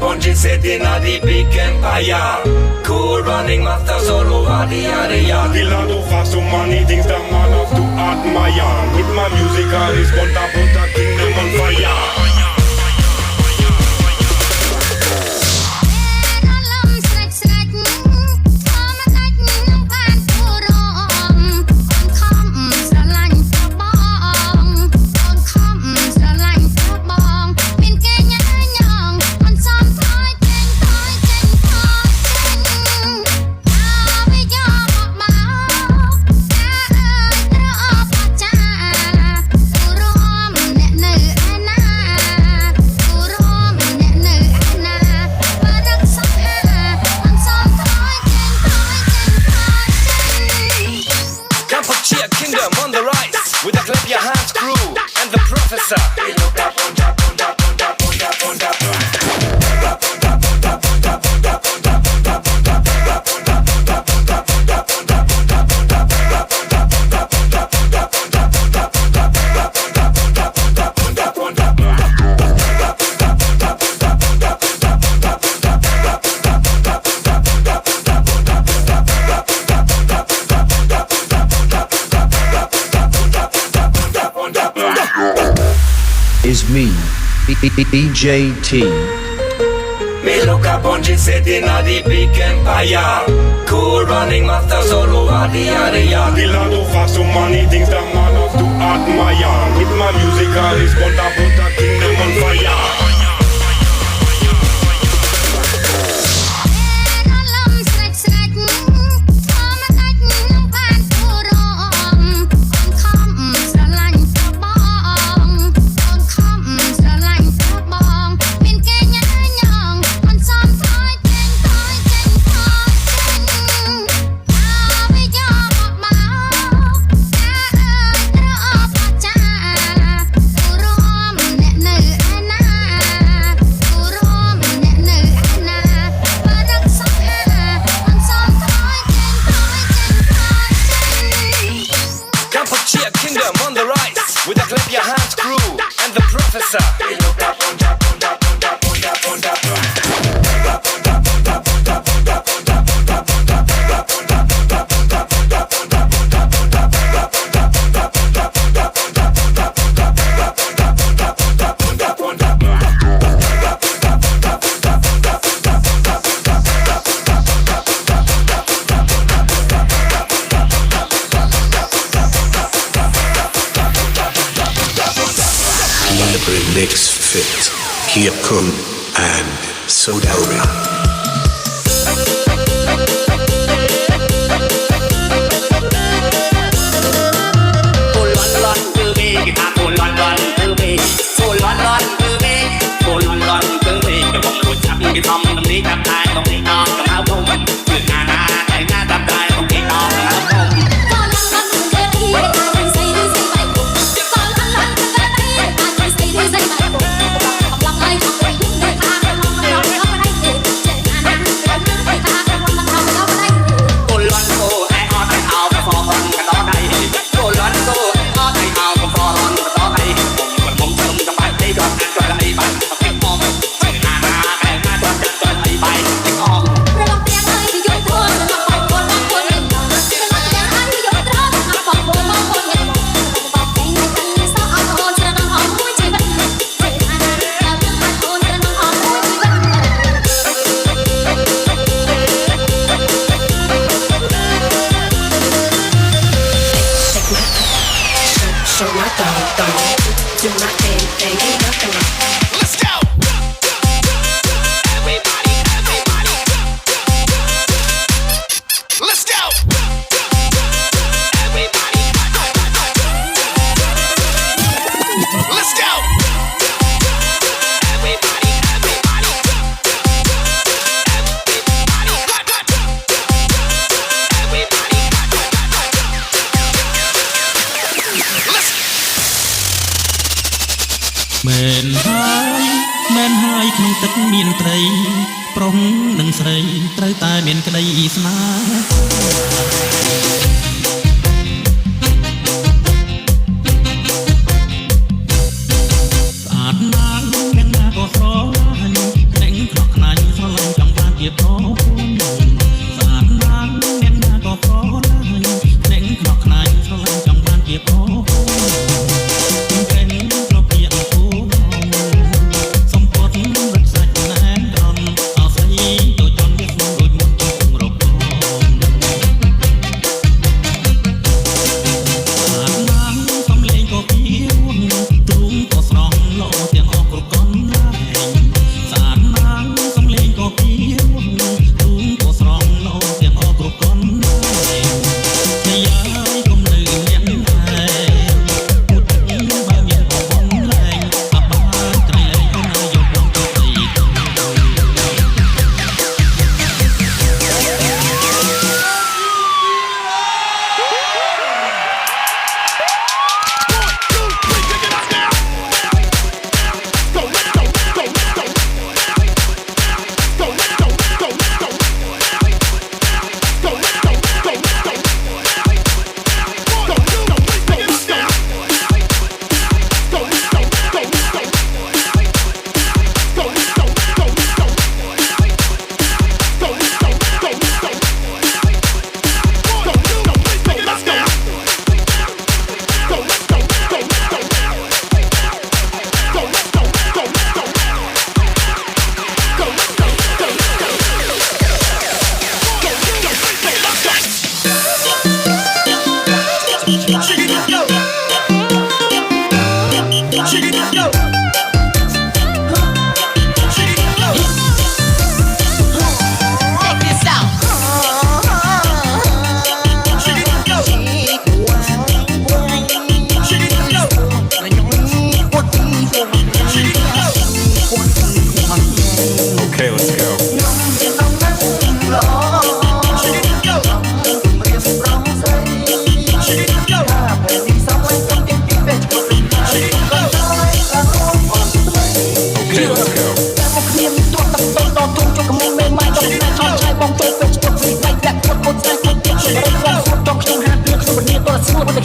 Bungie sitting at the big empire. Cool running master solo the area. The land of us so many things that man has to admire. With my music I respond to put the kingdom on fire. With the clap your hands crew and the professor. Is me, DJ T. Me look up Bungie sitting at the big empire. Cool running master solo the area. The land of us so many things that man has to admire. With my music I respond to put the kingdom on fire. With the clap your hands crew and the professor. Mix fit, here come and soda ring. Men haiក្នុងទឹកមានត្រីប្រុសនិងស្រីត្រូវតែមានក្តីស្នេហ៍ស្អាតណាស់យ៉ាងណាក៏ស្រឡាញ់តែងខ្នក់ ស្ងួត